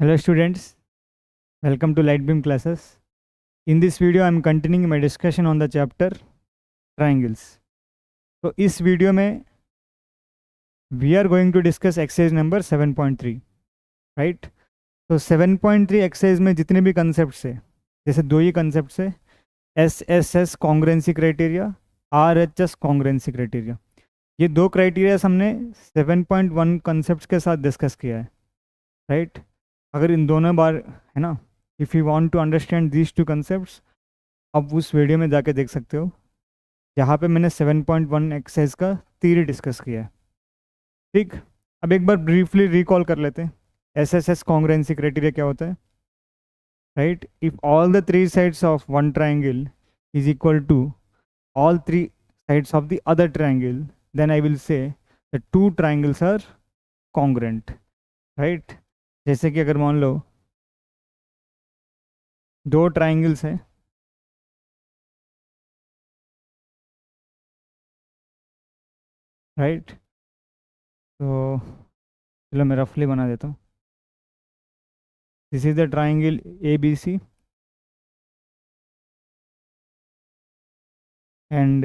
Hello students, welcome to Lightbeam classes. In this video I am continuing my discussion on the chapter triangles. So इस video में we are going to discuss exercise number 7.3, right? तो 7.3 exercise में जितने भी concepts है, जैसे दो ही concepts है, SSS congruency criteria, RHS congruency criteria, ये दो क्राइटेरिया हमने 7.1 कंसेप्ट्स के साथ डिस्कस किया है, राइट? अगर इन दोनों बार है ना, if you want to understand these two concepts, अब उस वीडियो में जाके देख सकते हो जहाँ पे मैंने 7.1 एक्सरसाइज का थ्योरी डिस्कस किया है। ठीक, अब एक बार ब्रीफली रिकॉल कर लेते हैं एसएसएस कॉन्ग्रुएंसी क्राइटेरिया क्या होता है, right? If all the three sides of one triangle is equal to all three sides of the other triangle, then I will say the two triangles are congruent, right? जैसे कि अगर मान लो दो triangles हैं, right? तो चलो मैं रफली बना देता हूँ। This is the triangle A B C and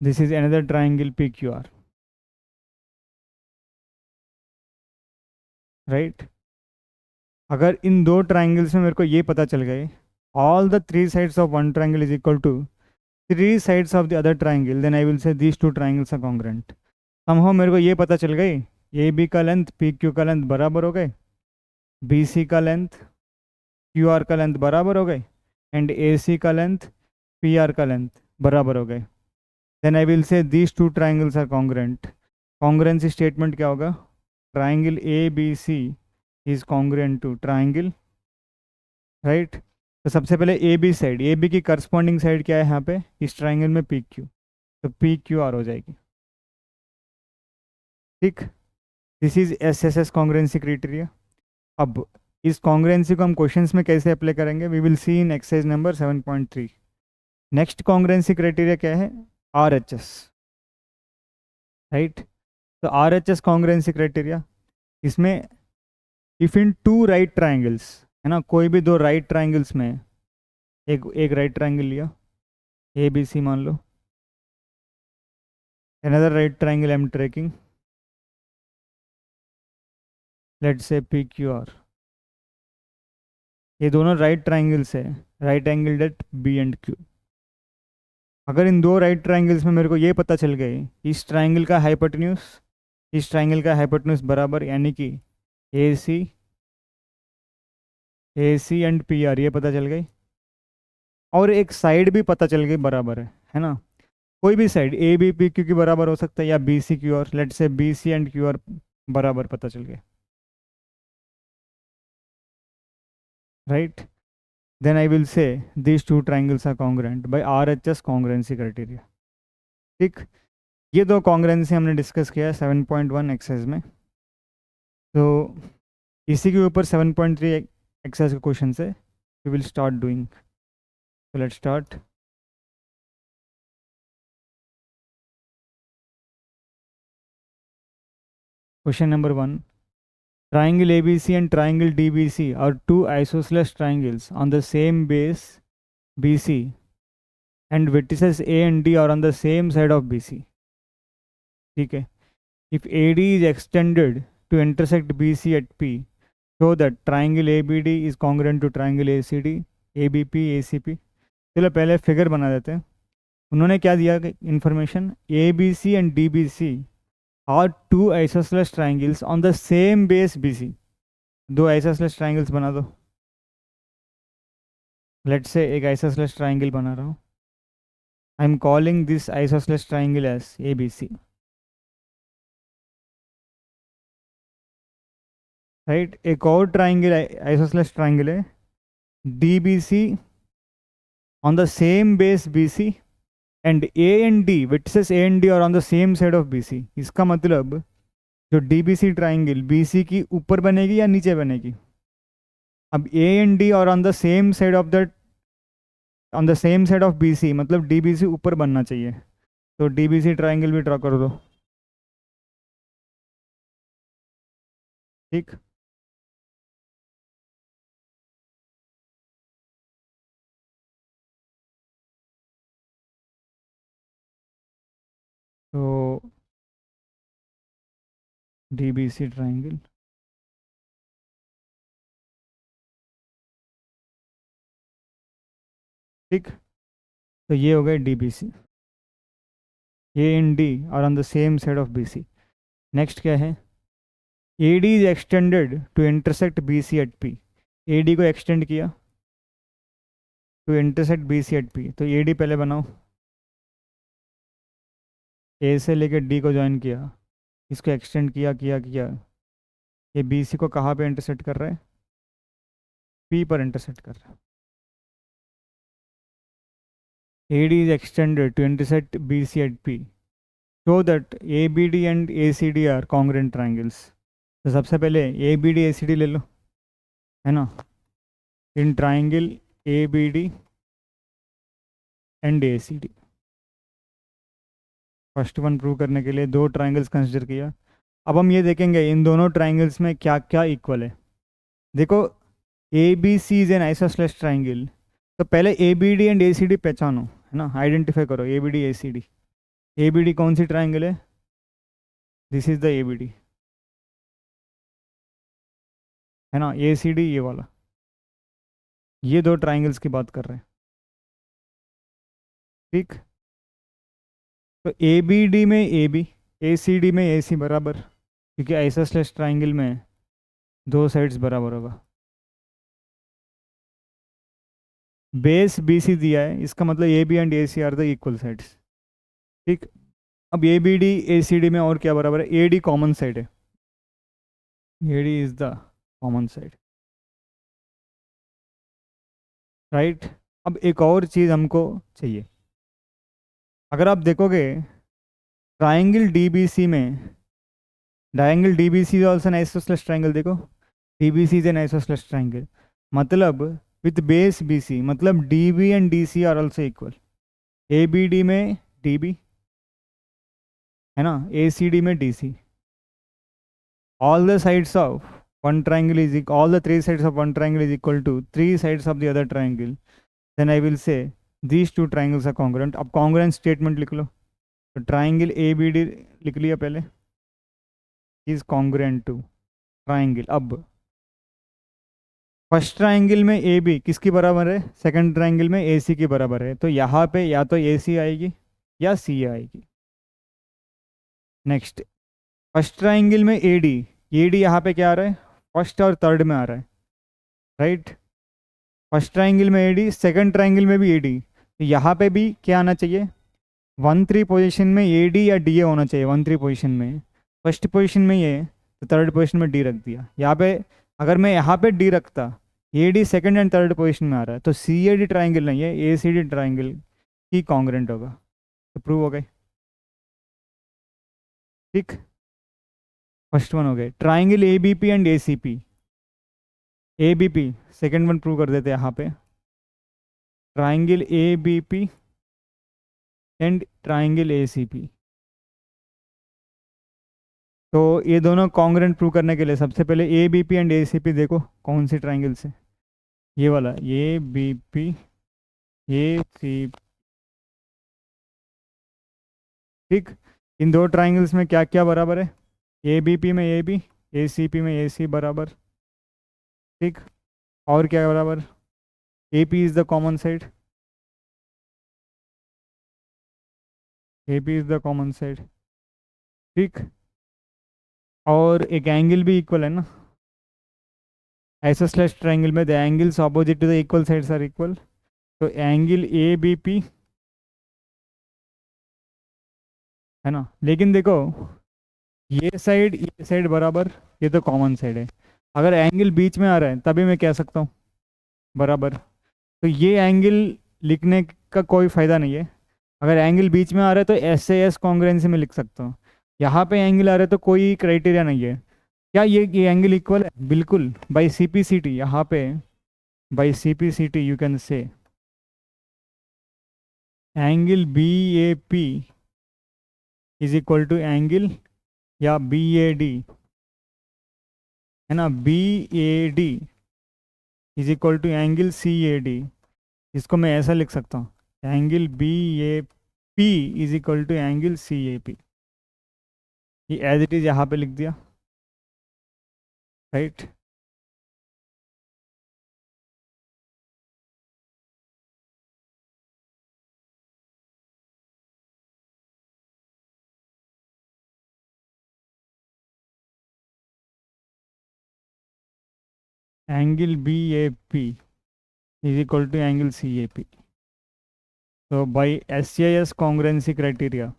this is another triangle PQR, right? अगर इन दो ट्राइंगल्स में मेरे को ये पता चल गए all the three sides of one triangle is equal to three sides of the other triangle, then I will say these two triangles are congruent. somehow मेरे को ये पता चल गई ए बी का लेंथ पी क्यू का length बराबर हो गए, बी सी का लेंथ क्यू आर का लेंथ बराबर हो गए, एंड ए सी का लेंथ पी आर का लेंथ बराबर हो गए, then I will say these two triangles are congruent. Congruency statement क्या होगा? Triangle ABC is congruent to triangle, right? तो सबसे पहले AB साइड, AB की करस्पॉन्डिंग साइड क्या है यहाँ पे इस ट्राइंगल में PQ, तो PQR हो जाएगी। ठीक, this is SSS congruency criteria. अब इस कॉन्ग्रुएंसी को हम क्वेश्चंस में कैसे अप्लाई करेंगे, we will see in exercise number 7.3। Next congruency criteria क्या है? RHS, right? तो RHS कॉन्ग्रुएंसी क्राइटेरिया, इसमें if in two right triangles, है ना, कोई भी दो राइट ट्राइंगल्स में एक एक राइट ट्राइंगल लिया ए बी सी मान लो, another right triangle I am taking, let's say P Q R, ये दोनों राइट ट्राइंगल्स है, right angle at B and Q. अगर इन दो राइट ट्राइंगल्स में मेरे को ये पता चल गए इस ट्राइंगल का हाइपोटेन्यूज इस ट्राइंगल का हाइपोटेन्यूज बराबर, यानी कि ए सी एंड पी आर, ये पता चल गई, और एक साइड भी पता चल गई बराबर है ना? कोई भी side A B P Q की बराबर हो सकता है, या B C Q R, let say B C and Q R बराबर पता चल गए, right? Then I will say these two triangles are congruent by RHS congruency criteria. ठीक, ये दो कॉन्ग्रुएंसी हमने डिस्कस किया है 7.1 एक्सरसाइज में। तो इसी के ऊपर 7.3 एक्सरसाइज का क्वेश्चन है, we will start doing. So let's start. Question number 1. Triangle ABC and triangle DBC are two isosceles triangles on the same base BC and vertices A and D are on the same side of BC. ठीक है, if AD is extended to intersect BC at P, show that triangle ABD is congruent to triangle ACD, ABP, ACP. चलो पहले figure बना देते हैं। उन्होंने क्या दिया information, ABC and DBC are two isosceles triangles on the same base BC. दो isosceles triangles बना दो, लेट्स से एक isosceles triangle बना रहा हूँ, I am calling this isosceles triangle as ABC, right? एक और ट्राइंगल isosceles triangle है DBC on the same base BC and A and D, vertices A and D are on the same side of BC. इसका मतलब जो DBC triangle BC की ऊपर बनेगी या नीचे बनेगी? अब A and D और on the same side of the BC, मतलब DBC ऊपर बनना चाहिए, तो DBC ट्राइंगल भी ड्रॉ कर दो। ठीक। तो DBC ट्राइंगल, ठीक। तो ये हो गए DBC, ये इन D और on the same side of BC। Next क्या है, AD is extended to intersect BC at P। AD को एक्सटेंड किया to intersect BC at P, तो AD पहले बनाओ, A से लेकर D को ज्वाइन किया, इसको एक्सटेंड किया किया किया, ये BC को कहाँ पे इंटरसेक्ट कर रहा है, P पर इंटरसेक्ट कर रहा है। AD is extended to intersect BC at P, show that ABD and ACD are congruent triangles. तो सबसे पहले ABD ACD ले लो, है ना, in triangle ABD and ACD। First one prove करने के लिए दो ट्राइंगल्स कंसिडर किया। अब हम ये देखेंगे इन दोनों ट्राइंगल्स में क्या क्या इक्वल है। देखो, ABC is an isosceles triangle, तो पहले ABD एंड ACD पहचानो, है ना, आइडेंटिफाई करो ABD ACD। ABD कौन सी ट्राइंगल है, दिस इज द ABD, है ना, ACD ये वाला, ये दो ट्राइंगल्स की बात कर रहे हैं, ठीक। तो ABD में AB, ACD में AC बराबर, क्योंकि आइसोसेलेस ट्राइंगल में दो साइड्स बराबर होगा। बेस BC दिया है, इसका मतलब AB and AC are the equal sides, ठीक। अब ABD ACD में और क्या बराबर है, AD कॉमन साइड है, AD is the common side, right. अब एक और चीज़ हमको चाहिए, अगर आप देखोगे ट्राइंगल DBC में, triangle DBC is also an isosceles triangle, देखो DBC is an isosceles triangle, मतलब विथ बेस BC, मतलब DB and DC are also equal. ABD में DB, है ना, ACD में DC, all the sides of one triangle is equal, all the three sides of one triangle is equal to three sides of the other triangle, then I will say these two triangles are congruent। अब congruent statement लिख लो, तो triangle ABD लिख लिया पहले, is congruent to triangle। अब first triangle में AB किसकी बराबर है, सेकंड ट्राइंगल में AC की बराबर है, तो यहाँ पे या तो AC आएगी या C आएगी। नेक्स्ट, फर्स्ट ट्राइंगल में AD यहाँ पे क्या आ रहा है, फर्स्ट और थर्ड में आ रहा है, राइट। फर्स्ट ट्राइंगल में AD, सेकंड ट्राइंगल में भी AD, तो यहाँ पे भी क्या आना चाहिए, 1-3 पोजीशन में AD या DA होना चाहिए, 1-3 पोजीशन में, फर्स्ट पोजीशन में ये, तो थर्ड पोजीशन में D रख दिया यहाँ पे। अगर मैं यहाँ पे D रखता, AD second and third position में आ रहा है, तो CAD ट्राइंगल नहीं है, ACD ट्राइंगल ही कॉन्ग्रुएंट होगा, तो प्रूव हो गए, ठीक। फर्स्ट वन हो गए triangle ABP and ACP। ABP second one prove कर देते हैं यहाँ पे, triangle ABP and triangle ACP। तो ये दोनों कॉन्ग्रुएंट प्रूव करने के लिए सबसे पहले ABP एंड ACP देखो कौन सी ट्राइंगल से, ये वाला ABP ACP, ठीक। इन दो ट्राइंगल्स में क्या क्या बराबर है, ABP में AB, ACP में AC बराबर, ठीक। और क्या बराबर, AP is the common side, AP is the common side, ठीक। और एक एंगल भी इक्वल है ना, आइसोसेलेस ट्राइंगल में the angles opposite to the equal sides are equal, तो एंगल ABP, है ना। लेकिन देखो ये साइड बराबर, ये तो कॉमन साइड है, अगर एंगल बीच में आ रहा है तभी मैं कह सकता हूँ बराबर, तो ये एंगल लिखने का कोई फ़ायदा नहीं है। अगर एंगल बीच में आ रहा है तो SAS कॉन्ग्रुएंसी में लिख सकता हूँ, यहाँ पे एंगल आ रहा है तो कोई क्राइटेरिया नहीं है। क्या ये एंगल इक्वल है, बिल्कुल, बाई CPCT, यहाँ पे by CPCT you can say angle BAP is equal to angle या BAD है ना, B A D is equal to angle C A D. इसको मैं ऐसा लिख सकता हूँ, angle B A P is equal to angle C A P. ये एज इट इज यहाँ पे लिख दिया, right. Angle B A P is equal to angle C A P. तो by S A S कॉन्ग्रेंसी criteria,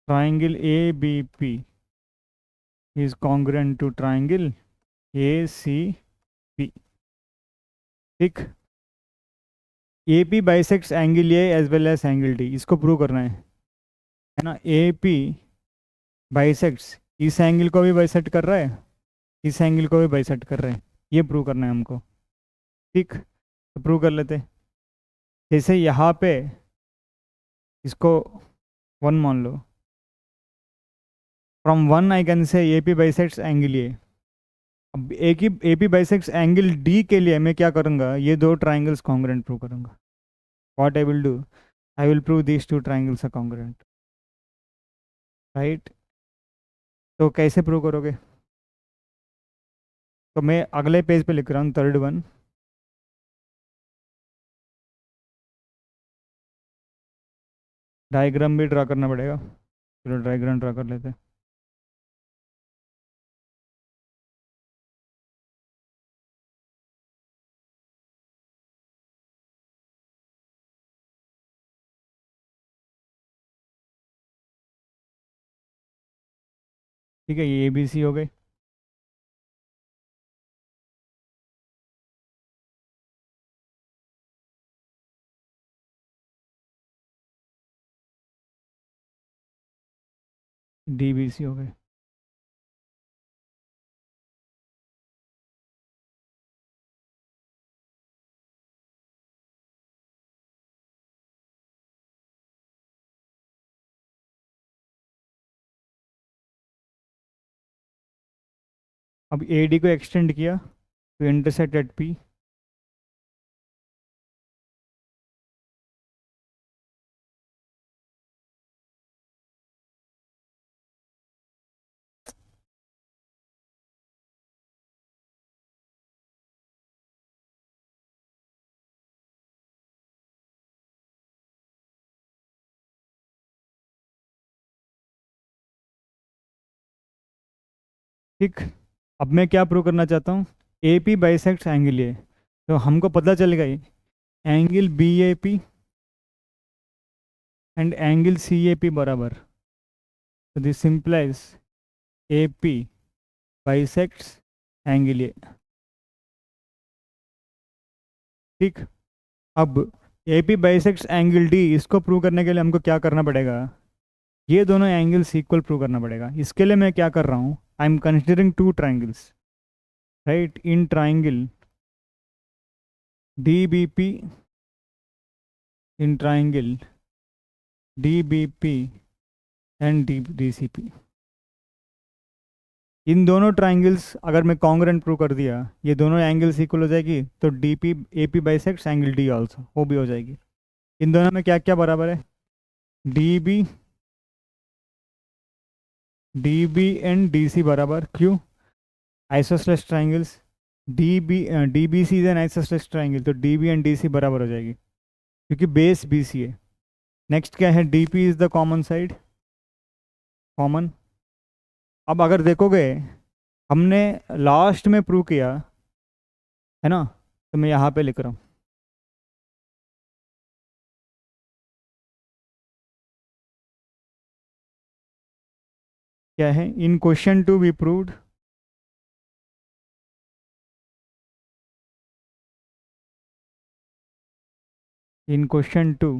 triangle ABP is congruent to triangle ACP। ठीक, AP bisects angle A as well as angle D, इसको prove करना है ना। AP bisects इस angle को भी bisect कर रहा है, इस एंगल को भी बाइसेक्ट कर रहा है, ये प्रूव करना है हमको। ठीक, तो प्रूव कर लेते। जैसे यहाँ पे इसको 1 मान लो, from 1 I can say AP bisects angle A। अब एक ही AP bisects एंगल D के लिए मैं क्या करूँगा, ये दो ट्राइंगल्स कॉन्ग्रुएंट प्रूव करूँगा। What I will do, I will prove these two triangles are congruent, right? तो कैसे प्रूव करोगे? तो मैं अगले पेज पे लिख रहा हूँ, थर्ड वन। डायग्राम भी ड्रा करना पड़ेगा, चलो डायग्राम ड्रा कर लेते हैं। ठीक है, ये ABC हो गई। DBC हो गई। अब AD को एक्सटेंड किया तो इंटरसेक्ट एट P। ठीक, अब मैं क्या प्रूव करना चाहता हूँ, AP बाइसेक्ट्स एंगल A। तो हमको पता चल गई angle BAP and angle CAP बराबर। तो this simplifies AP bisects angle A। ठीक, अब AP बाइसेक्ट्स एंगल D, इसको प्रूव करने के लिए हमको क्या करना पड़ेगा, ये दोनों एंगल्स इक्वल प्रूव करना पड़ेगा। इसके लिए मैं क्या कर रहा हूँ, I am considering two triangles, right. In triangle DBP, in triangle DBP and DCP, इन दोनों ट्राइंगल्स अगर मैं कॉन्ग्रुएंट प्रूव कर दिया, ये दोनों एंगल्स इक्वल हो जाएगी, तो DP AP bisects angle D also, वो भी हो जाएगी। इन दोनों में क्या क्या बराबर है, DB एंड DC बराबर, क्यों, isosceles triangles. DBC is an isosceles triangle, तो DB एंड DC बराबर हो जाएगी क्योंकि बेस BC है। नेक्स्ट क्या है, DP is the common side, common. अब अगर देखोगे हमने लास्ट में प्रूव किया है ना, तो मैं यहाँ पे लिख रहा हूँ, क्या है, in question to be proved in question to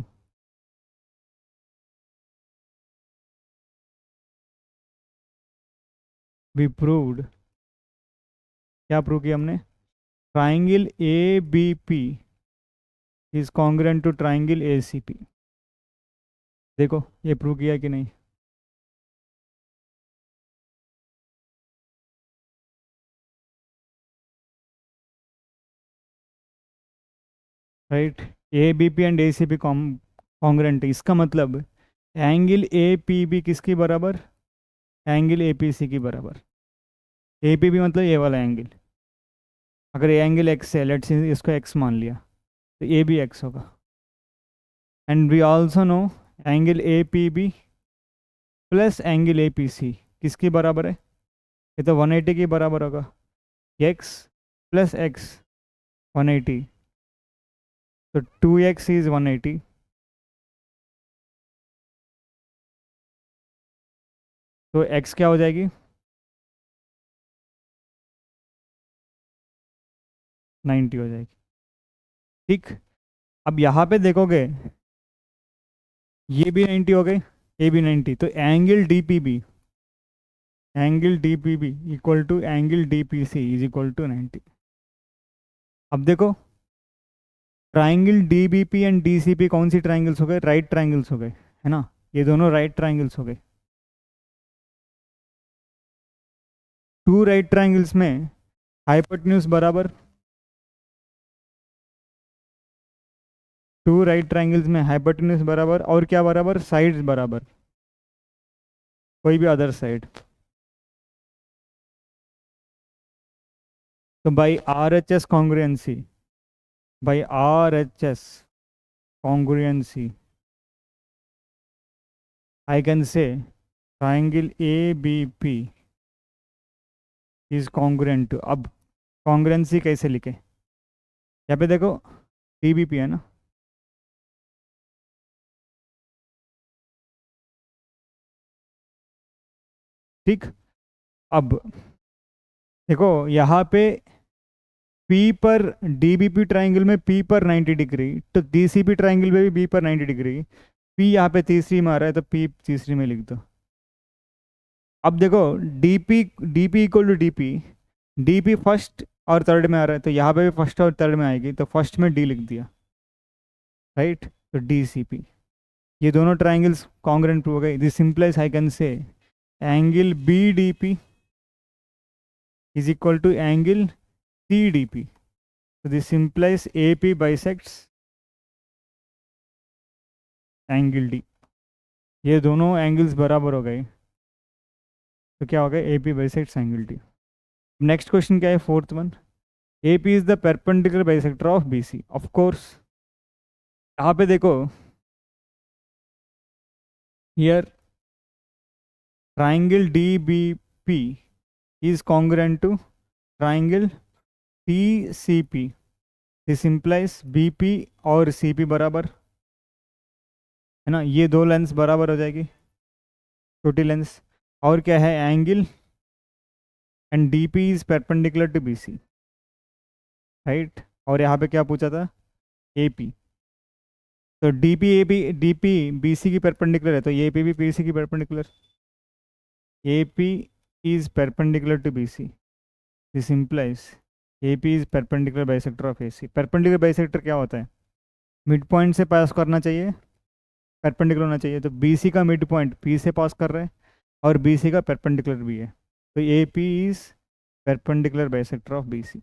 be proved, क्या प्रूव किया हमने, triangle ABP is congruent to triangle ACP। देखो ये प्रूव किया कि नहीं, right. A B P and A C P congruent है, इसका मतलब एंगल ए पी बी किसकी बराबर, एंगल ए पी सी की बराबर। ए पी बी मतलब ये वाला एंगल, अगर ये एंगल एक्स है, लेट्स इसको एक्स मान लिया, तो ए भी एक्स होगा। And we also know angle A P B plus angle A P C किसकी बराबर है, ये तो 180 के बराबर होगा। एक्स प्लस एक्स 180, तो 2x इज 180, तो x क्या हो जाएगी, 90 हो जाएगी। ठीक। अब यहाँ पे देखोगे ये भी 90 हो गए, ये भी 90, तो angle D P B, angle D P B equal to angle D P C is equal to 90। अब देखो triangle D B P and D C P कौन सी ट्राइंगल्स हो गए, राइट ट्राइंगल्स हो गए, है ना, ये दोनों राइट ट्राइंगल्स हो गए। टू राइट ट्राइंगल्स में हाइपोटेन्यूज बराबर, टू राइट ट्राइंगल्स में हाइपोटेन्यूज बराबर, और क्या बराबर, साइड्स बराबर, कोई भी अदर साइड। तो by R H S congruency, by R H S congruency I can say triangle A B P is congruent to, अब कॉन्ग्रुएंसी कैसे लिखे, यहाँ पे देखो डी बी पी है ना, ठीक। अब देखो यहाँ पे P पर DBP ट्राइंगल में P पर 90 डिग्री, तो DCP ट्राइंगल में भी B पर 90 डिग्री, P यहाँ पे तीसरी में आ रहा है तो P तीसरी में लिख दो। अब देखो DP, DP equal to DP, DP first और थर्ड में आ रहा है, तो यहाँ पे भी फर्स्ट और थर्ड में आएगी, तो फर्स्ट में D लिख दिया, राइट, तो DCP। ये दोनों ट्राइंगल्स कॉन्ग्रुएंट हो गए। This implies I can say angle BDP is equal to angle CDP। So this implies AP bisects angle D। ये दोनों एंगल्स बराबर हो गए, तो क्या हो गया, AP bisects angle D। Next question क्या है, fourth one, AP is the perpendicular bisector of BC। Of course यहाँ पे देखो here triangle DBP is congruent to triangle TCP। This implies BP और CP बराबर, है ना, ये दो लेंस बराबर हो जाएगी, छोटी लेंस। और क्या है, angle and DP is perpendicular to BC, right. और यहाँ पे क्या पूछा था, AP, तो DP BC की परपेंडिकुलर है, तो AP भी BC की perpendicular, AP is perpendicular to BC। This implies AP is perpendicular bisector of AC। Perpendicular bisector क्या होता है, मिड पॉइंट से पास करना चाहिए, परपेंडिकुलर होना चाहिए, तो BC का मिड पॉइंट P से पास कर रहा है और BC का परपेंडिकुलर भी है, तो AP is perpendicular bisector of BC।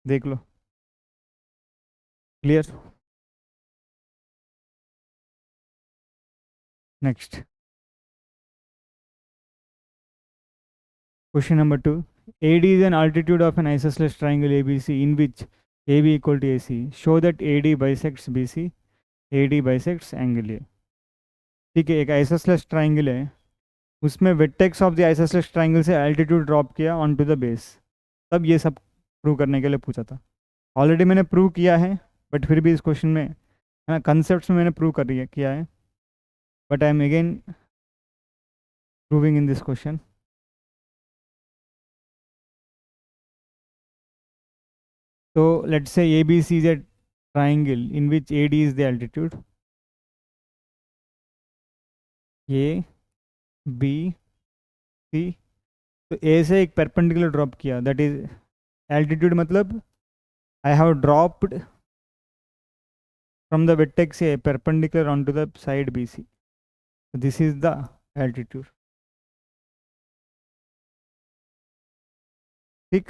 देख लो, clear. Next question number 2, AD is an altitude of an isosceles triangle ABC in which AB equal to AC. Show that AD bisects BC, AD bisects angle A। ठीक है, एक isosceles triangle है, उसमें vertex of the isosceles triangle से altitude drop किया on to the base, तब ये सब प्रूव करने के लिए पूछा था। ऑलरेडी मैंने प्रूव किया है, बट फिर भी इस क्वेश्चन में, है ना, कंसेप्ट में मैंने प्रूव कर दिया किया है, but I am again proving in this question. तो let's say ABC is a triangle in which AD is the altitude, A B C, तो A से एक perpendicular ड्रॉप किया, दैट इज एल्टीट्यूड, मतलब I have dropped from the vertex A perpendicular onto the side BC, this is the altitude। ठीक,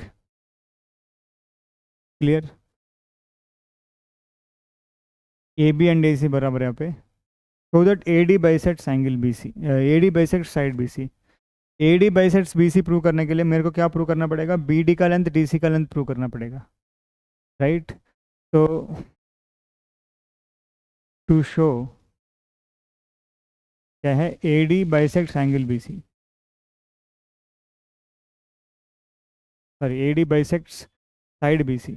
clear. A B and A C बराबर यहाँ पे, so that A D bisects angle B C, A D bisects side B C. A D bisects B C prove करने के लिए मेरे को क्या प्रूव करना पड़ेगा, बी डी का लेंथ डी सी का लेंथ प्रूव करना पड़ेगा, राइट। तो टू शो क्या है, A D bisects angle B C, sorry A D bisects side B C.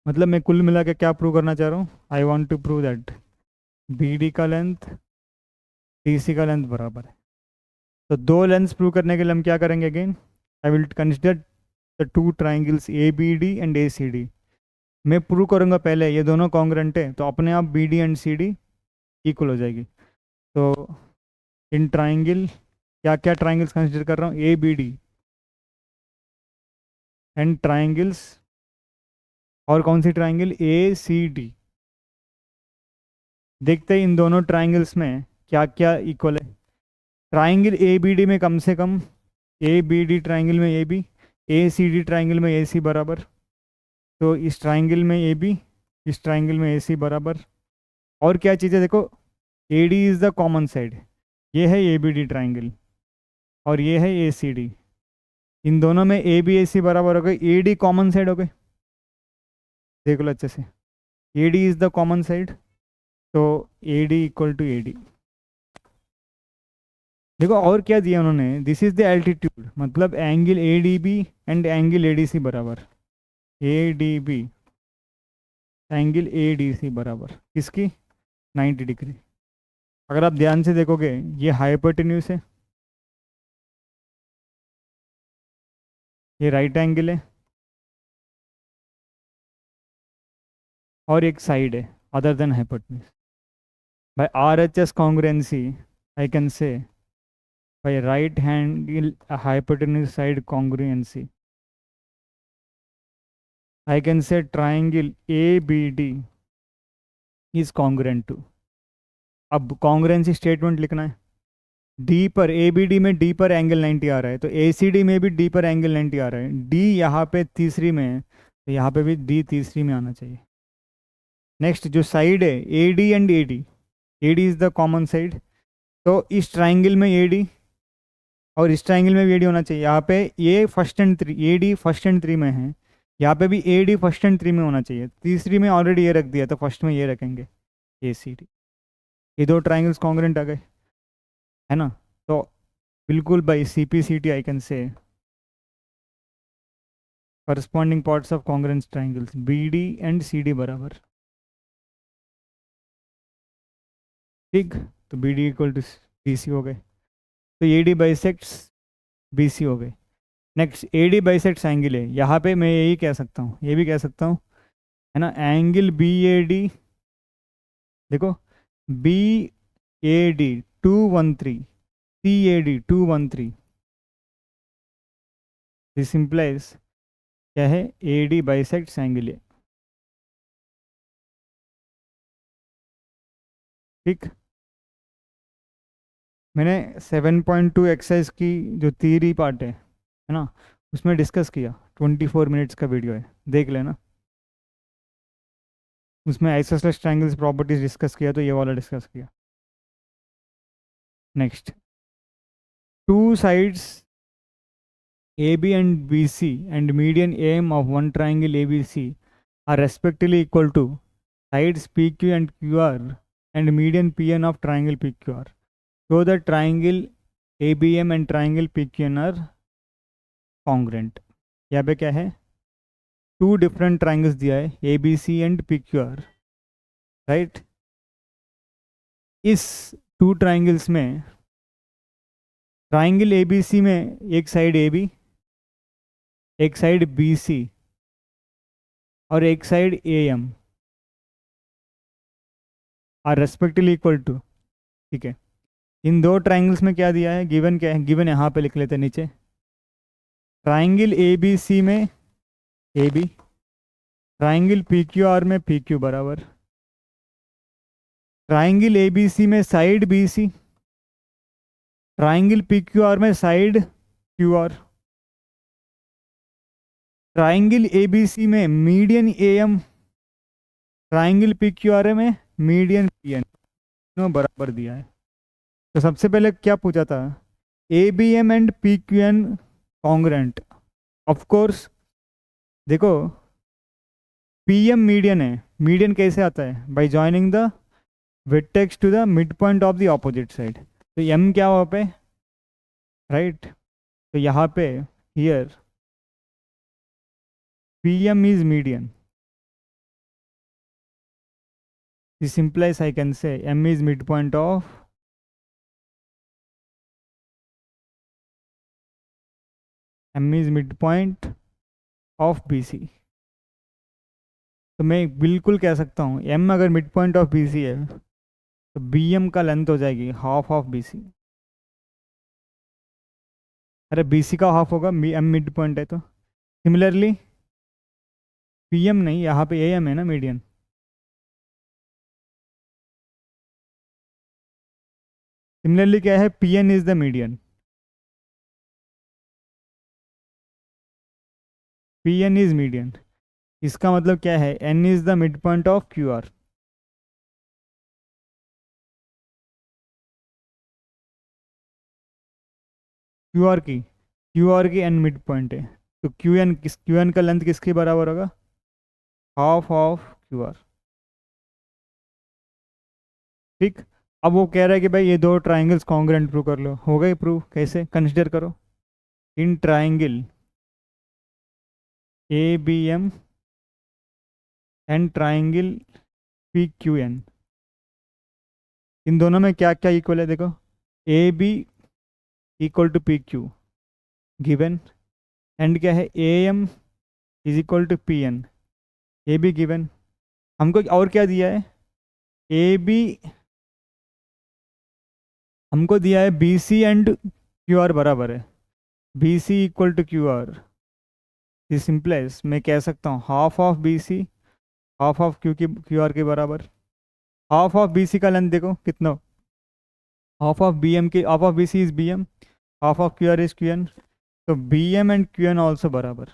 मतलब मैं कुल मिला के क्या प्रूव करना चाह रहा हूँ, I want to prove that B D का लेंथ डी सी का लेंथ बराबर है। तो दो लेंथ्स प्रूव करने के लिए हम क्या करेंगे, again I will consider the two triangles A B D and A C D. मैं प्रूव करूँगा पहले ये दोनों कॉन्ग्रेंट है, तो अपने आप B D and C D equal हो जाएगी। तो इन ट्राइंगल क्या क्या ट्राइंगल्स कंसिडर कर रहा हूँ, A B D and triangles, और कौन सी ट्राइंगल, ए सी डी। देखते हैं इन दोनों ट्राइंगल्स में क्या क्या इक्वल है। ट्राइंगल ए बी डी में कम से कम, ए बी डी ट्राइंगल में A B, A C D triangle में ए सी बराबर। तो इस ट्राइंगल में ए बी, इस ट्राइंगल में ए सी बराबर। और क्या चीज़ है देखो, ए D is the common side, ये है ए बी डी ट्राइंगल और ये है ए सी डी। इन दोनों में ए बी ए सी बराबर हो गए, ए डी कॉमन साइड हो गए, देख लो अच्छे से, A D is the common side, तो A D equal to A D. देखो और क्या दिया उन्होंने, दिस इज द एल्टीट्यूड, मतलब angle A D B and angle A D C बराबर, A D B angle A D C बराबर किसकी, 90 डिग्री। अगर आप ध्यान से देखोगे ये हाइपोटेन्यूज है, ये राइट एंगल है, और एक साइड है other than hypotenuse. By R H S congruency I can say by right angle hypotenuse side congruency I can say triangle ABD is congruent to। अब कॉन्ग्रुएंसी स्टेटमेंट लिखना है, D पर ABD में D पर angle 90 आ रहा है, तो ACD में भी डी पर एंगल 90 आ रहा है, डी यहाँ पे तीसरी में है, तो यहाँ पे भी डी तीसरी में आना चाहिए। नेक्स्ट जो साइड है AD and AD, AD is the common side, तो इस ट्राइंगल में AD और इस ट्राइंगल में भी AD होना चाहिए। यहाँ पे ये first and three, AD first and three में है, यहाँ पे भी AD फर्स्ट एंड थ्री में होना चाहिए, तीसरी में ऑलरेडी ये रख दिया तो फर्स्ट में ये रखेंगे ACD। ये दो ट्राइंगल्स कॉन्ग्रुएंट आ गए, है ना। तो बिल्कुल बाई CPCT आई कैन से corresponding parts of congruent triangles BD and CD बराबर, ठीक। तो BD इक्वल टू BC हो गए, तो AD बाइसेक्ट्स BC हो गए। नेक्स्ट AD बाइसेक्ट्स एंगल है, यहाँ पे मैं यही कह सकता हूँ, ये भी कह सकता हूँ, है ना। एंगल BAD देखो, BAD 213, CAD 213, दिस इम्प्लाइज क्या है, AD बाइसेक्ट्स एंगल है, ठीक। मैंने 7.2 एक्सरसाइज की जो थियरी पार्ट है ना, उसमें डिस्कस किया, 24 मिनट्स का वीडियो है, देख लेना। उसमें आइसोसेलेस ट्रायंगल्स प्रॉपर्टीज डिस्कस किया, तो ये वाला डिस्कस किया। Next, two sides AB and BC and median AM of one triangle ABC are respectively equal to sides PQ and QR and median PN of triangle PQR. So the triangle ABM and triangle PQN are congruent. यहाँ पे क्या है, to different triangles दिया है ABC and PQR, right. इस two triangles में triangle ABC में एक साइड AB, एक साइड BC और एक side AM are respectively equal to, ठीक है। इन दो ट्राइंगल्स में क्या दिया है, गिवन क्या है, गिवन यहाँ पे लिख लेते हैं नीचे, ट्राइंगल ABC में AB, ट्राइंगल PQR में PQ बराबर, ट्राइंगल ए बी सी में side B C, triangle P Q R में side Q R, triangle A B C में median A M, triangle P Q R में median P N, दोनों बराबर दिया है। तो सबसे पहले क्या पूछा था, A B M and P Q N congruent. Of course देखो पी एम मीडियन है, मीडियन कैसे आता है, by joining the vertex to the mid point of the opposite side. तो एम क्या वहाँ पे, राइट तो यहाँ पे here P M is median, this implies I can say M is midpoint of BC। तो मैं बिल्कुल कह सकता हूँ M अगर मिड पॉइंट ऑफ BC है तो BM का लेंथ हो जाएगी हाफ ऑफ BC। अरे BC का हाफ होगा, M मिड पॉइंट है तो। सिमिलरली PM नहीं, यहाँ पे AM है ना मीडियन। सिमिलरली क्या है, PN is the median, PN is median. इसका मतलब क्या है, N is the mid point of QR। Q R की N मिड पॉइंट है, तो क्यू एन का लेंथ किसके बराबर होगा, हाफ ऑफ QR। ठीक, अब वो कह रहा है कि भाई ये दो ट्राइंगल्स कॉन्ग्रेंट प्रूव कर लो। हो गए प्रूव, कैसे कंसिडर करो, in triangle A B M and triangle P Q N, इन दोनों में क्या क्या इक्वल है देखो, A B equal to P Q given, and क्या है A M is equal to P N, A B given. हमको और क्या दिया है, ए बी हमको दिया है B C and Q R बराबर है, B C equal to Q R. This implies मैं कह सकता हूँ half of B C half of Q R के बराबर। हाफ ऑफ बी सी का लेंथ देखो कितना, हाफ ऑफ बी एम की, half of B C is B M, half of Q R is Q N, तो B M and Q N also बराबर।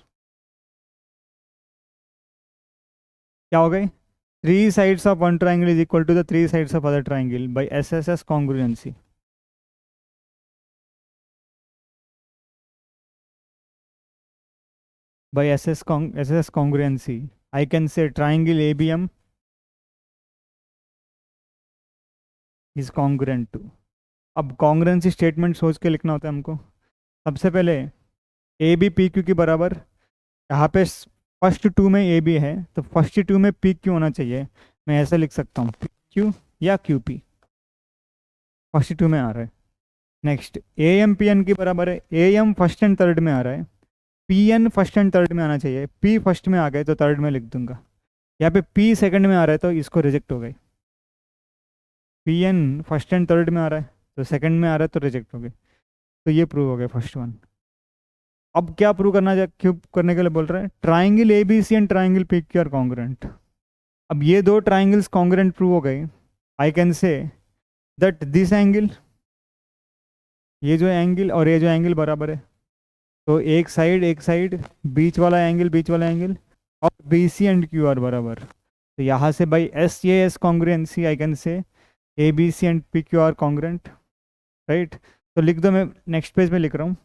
क्या हो गए, three sides of one triangle is equal to the three sides of other triangle by S S S congruency. by SS congruency I can say triangle ABM is congruent to। अब congruency statement सोच के लिखना होता है हमको। सबसे पहले ए B P Q के बराबर, यहाँ पे फर्स्ट टू में ए बी है तो फर्स्ट टू में पी क्यू होना चाहिए। मैं ऐसे लिख सकता हूँ पी क्यू या क्यू पी, फर्स्ट टू में आ रहा है। Next A M P N के बराबर है, A M first and third में आ रहा है, P N first and third में आना चाहिए, पी फर्स्ट में आ गए तो थर्ड में लिख दूंगा। यहाँ पे पी सेकंड में आ रहा है तो इसको रिजेक्ट हो गई, P N first and third में आ रहा है तो सेकंड में आ रहा है तो रिजेक्ट हो गए। तो ये प्रूव हो गया फर्स्ट वन। अब क्या प्रूव क्यों करने के लिए बोल रहा है, triangle A B C and triangle P Q R congruent. अब ये दो ट्राइंगल्स कॉन्ग्रुएंट प्रूव हो गए। I can say that this angle, ये जो एंगल और ये जो एंगल बराबर है, तो एक साइड बीच वाला एंगल और B C and Q R बराबर। तो यहाँ से by S A S congruency I can say A B C and P Q R congruent, right. तो लिख दो, मैं नेक्स्ट पेज में लिख रहा हूँ,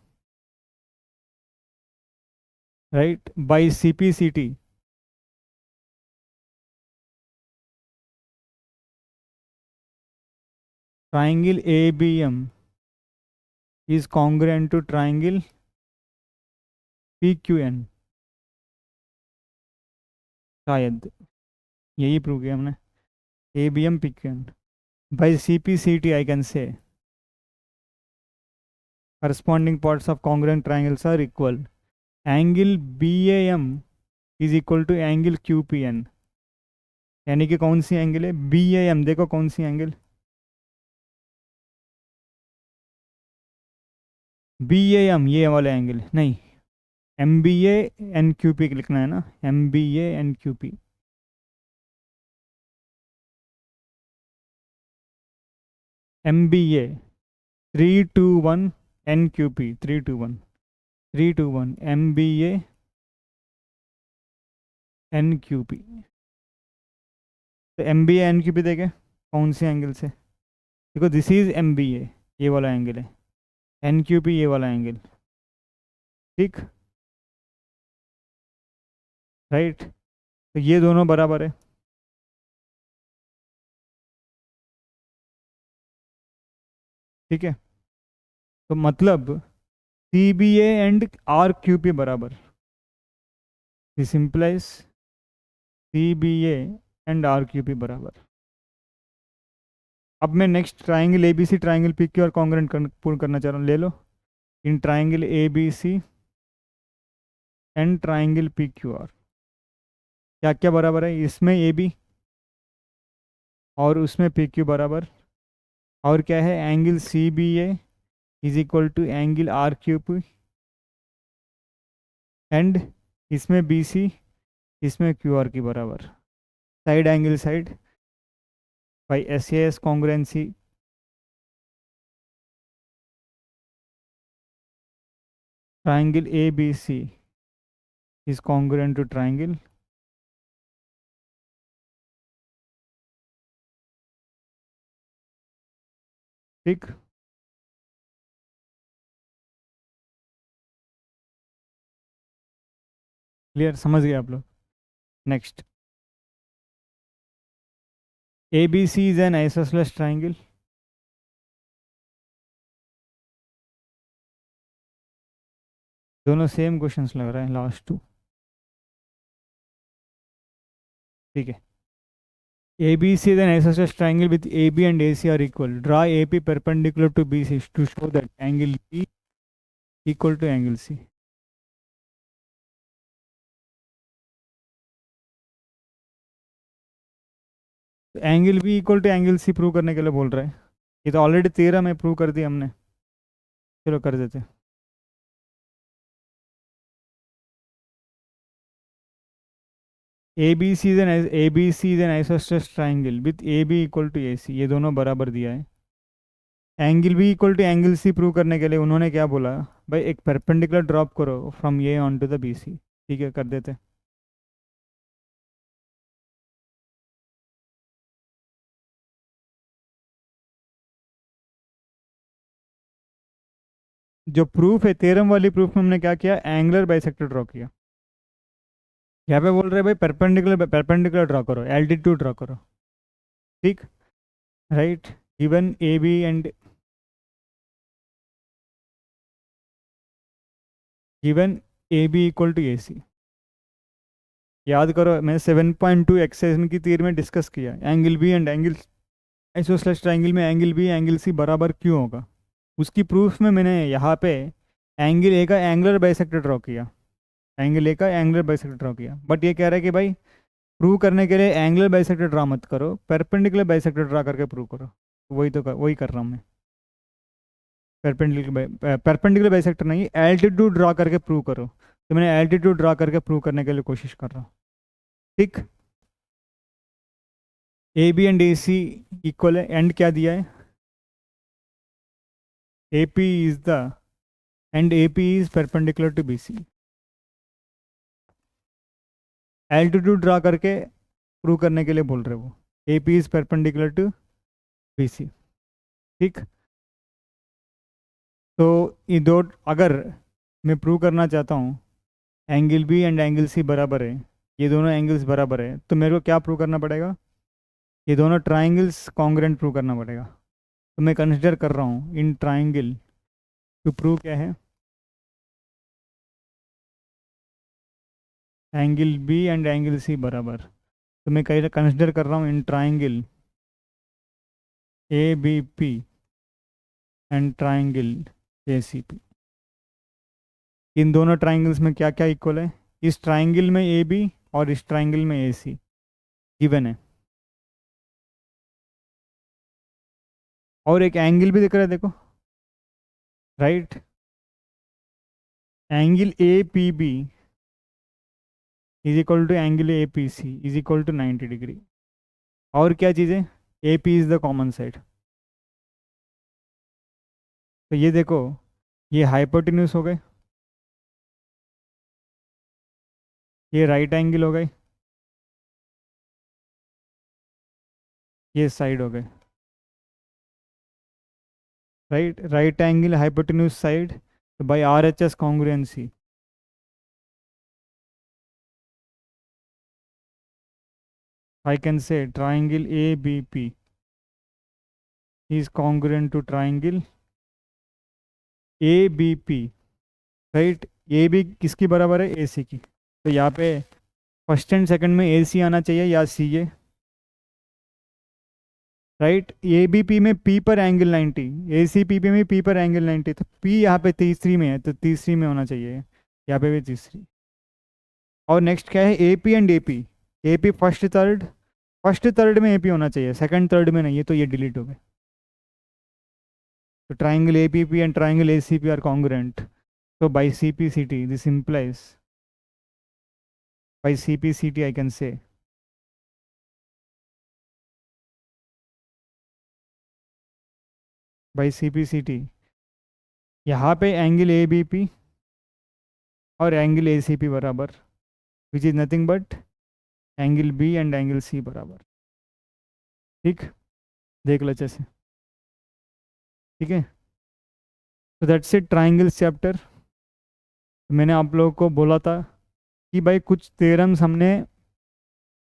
right by C P C T triangle A B M is congruent to triangle P Q N. शायद यही प्रूव किया हमने, A B M P Q N by C P C T I can say corresponding parts of congruent triangles are equal, angle B A M is equal to angle Q P N. यानी कि कौन सी angle है, B A M, देखो कौन सी angle, B A M ये वाला एंगल नहीं, M B A N Q P लिखना है ना, M B A N Q P. MBA 321 NQP 321 MBA NQP। तो MBA NQP देखे कौन से एंगल से? देखो दिस इज MBA, ये वाला एंगल है, NQP ये वाला एंगल, ठीक, राइट। तो ये दोनों बराबर है, ठीक है। तो मतलब CBA एंड RQP बराबर, this implies CBA and RQP बराबर। अब मैं next triangle ABC triangle PQ और कॉन्ग्रेंट पूर्ण करना चाह रहा हूँ, ले लो। In triangle ABC and triangle PQR क्या क्या बराबर है? इसमें AB और उसमें PQ बराबर, और क्या है? Angle CBA is equal to angle RQP and इसमें BC इसमें QR की बराबर, side angle side by SAS congruency triangle ABC is congruent to triangle ठीक। क्लियर, समझ गए आप लोग? Next, ABC is an isosceles triangle, दोनों सेम क्वेश्चंस लग रहा है लास्ट टू, ठीक है। ABC is an isosceles triangle with AB and AC are equal. Draw AP perpendicular to BC to show that angle B equal to angle C. तो angle B equal to angle C prove करने के लिए बोल रहा है। ये तो already 13 में प्रूव कर दिया हमने, चलो कर देते। ABC is an isosceles triangle with AB equal to AC, ये दोनों बराबर दिया है। Angle B equal to angle C prove करने के लिए उन्होंने क्या बोला भाई, एक परपेंडिकुलर ड्रॉप करो from A onto the BC, ठीक है कर देते। जो प्रूफ है 13 वाली प्रूफ में हमने क्या किया, एंगुलर बाइसेक्टर ड्रॉ किया। यहाँ पे बोल रहे हैं भाई परपेंडिकुलर परपेंडिकुलर ड्रॉ करो, एल्टीट्यूड ड्रॉ करो, ठीक, right. Given AB and given AB equal to AC, याद करो मैंने 7.2 एक्सरसाइज की तीर में डिस्कस किया, angle B and angle isosceles triangle में एंगल बी एंगल सी बराबर क्यों होगा, उसकी प्रूफ में मैंने यहाँ पे एंगल ए का एंगुलर बाइसेक्टर ड्रॉ किया, एंगल ए का एंगुलर बाइसेक्टर ड्रॉ किया। बट ये कह रहा है कि भाई प्रूव करने के लिए एंगुलर बाइसेक्टर ड्रॉ मत करो, परपेंडिकुलर बाइसेक्टर ड्रॉ करके प्रूव करो। वही कर रहा हूँ मैं, परपेंडिकुलर बाइसेक्टर नहीं, एल्टीट्यूड ड्रॉ करके प्रूव करो। तो मैंने एल्टीट्यूड ड्रॉ करके प्रूव करने के लिए कोशिश कर रहा हूँ, ठीक। AB एंड AC इक्वल है, एंड क्या दिया है, AP is the and AP is perpendicular to BC। Altitude draw करके प्रूव करने के लिए बोल रहे वो, AP is perpendicular to BC, ठीक। तो ये दो, अगर मैं प्रूव करना चाहता हूँ angle B and angle C बराबर है, ये दोनों एंगल्स बराबर है, तो मेरे को क्या प्रूव करना पड़ेगा, ये दोनों ट्राइंगल्स कॉन्ग्रुएंट प्रूव करना पड़ेगा। तो मैं कंसिडर कर रहा हूँ इन ट्राइंगल टू प्रूव क्या है, angle B and angle C बराबर। तो मैं कहीं कंसिडर कर रहा हूँ इन triangle ABP and triangle ACP, इन दोनों ट्राइंगल्स में क्या क्या इक्वल है, इस ट्राइंगल में AB और इस ट्राइंगल में AC गिवन है, और एक एंगल भी दिख रहा है देखो, right. Angle APB is equal to angle APC is equal to 90 degree. और क्या चीज़ें, AP is the common side, तो ये देखो, ये हाइपोटेन्यूज हो गए, ये राइट एंगल हो गए, ये साइड हो गए, राइट एंगल हाइपोटेन्यूज साइड, तो by R H S congruency I can say triangle ABP is congruent to triangle ABP, right. A B किसकी बराबर है, ए सी की। तो यहाँ पे फर्स्ट एंड सेकंड में ए सी आना चाहिए या सी ए, राइट। ए बी पी में पी पर एंगल 90, ए सी पी पी में पी पर एंगल 90, तो पी यहाँ पे तीसरी में है, तो तीसरी में होना चाहिए, यहाँ पे भी तीसरी। और नेक्स्ट क्या है, A P and A P first third में ए पी होना चाहिए, सेकंड थर्ड में नहीं है, तो ये डिलीट हो गए। तो triangle APP and triangle ACP are congruent. So by CPCT, this implies, by CPCT I can say, by CPCT, यहाँ पे एंगल ABP और एंगल ACP बराबर, which is nothing but angle B and angle C बराबर। ठीक, देख लो अच्छे से, ठीक है। तो दैट्स इट ट्राइंगल्स चैप्टर। मैंने आप लोगों को बोला था कि भाई कुछ थ्योरम्स हमने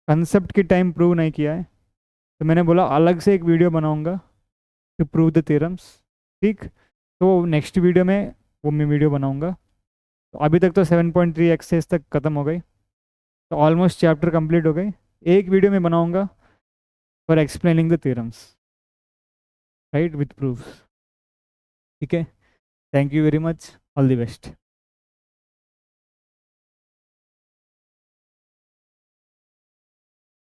कंसेप्ट के टाइम प्रूव नहीं किया है, तो मैंने बोला अलग से एक वीडियो बनाऊंगा टू प्रूव द थ्योरम्स। ठीक, तो नेक्स्ट वीडियो में वो मैं वीडियो बनाऊंगा। तो अभी तक तो 7.3 एक्सेस तक ख़त्म हो गई, तो ऑलमोस्ट चैप्टर कंप्लीट हो गई। एक वीडियो में बनाऊंगा for explaining the theorems, right, with proofs. ठीक है, thank you very much, all the best.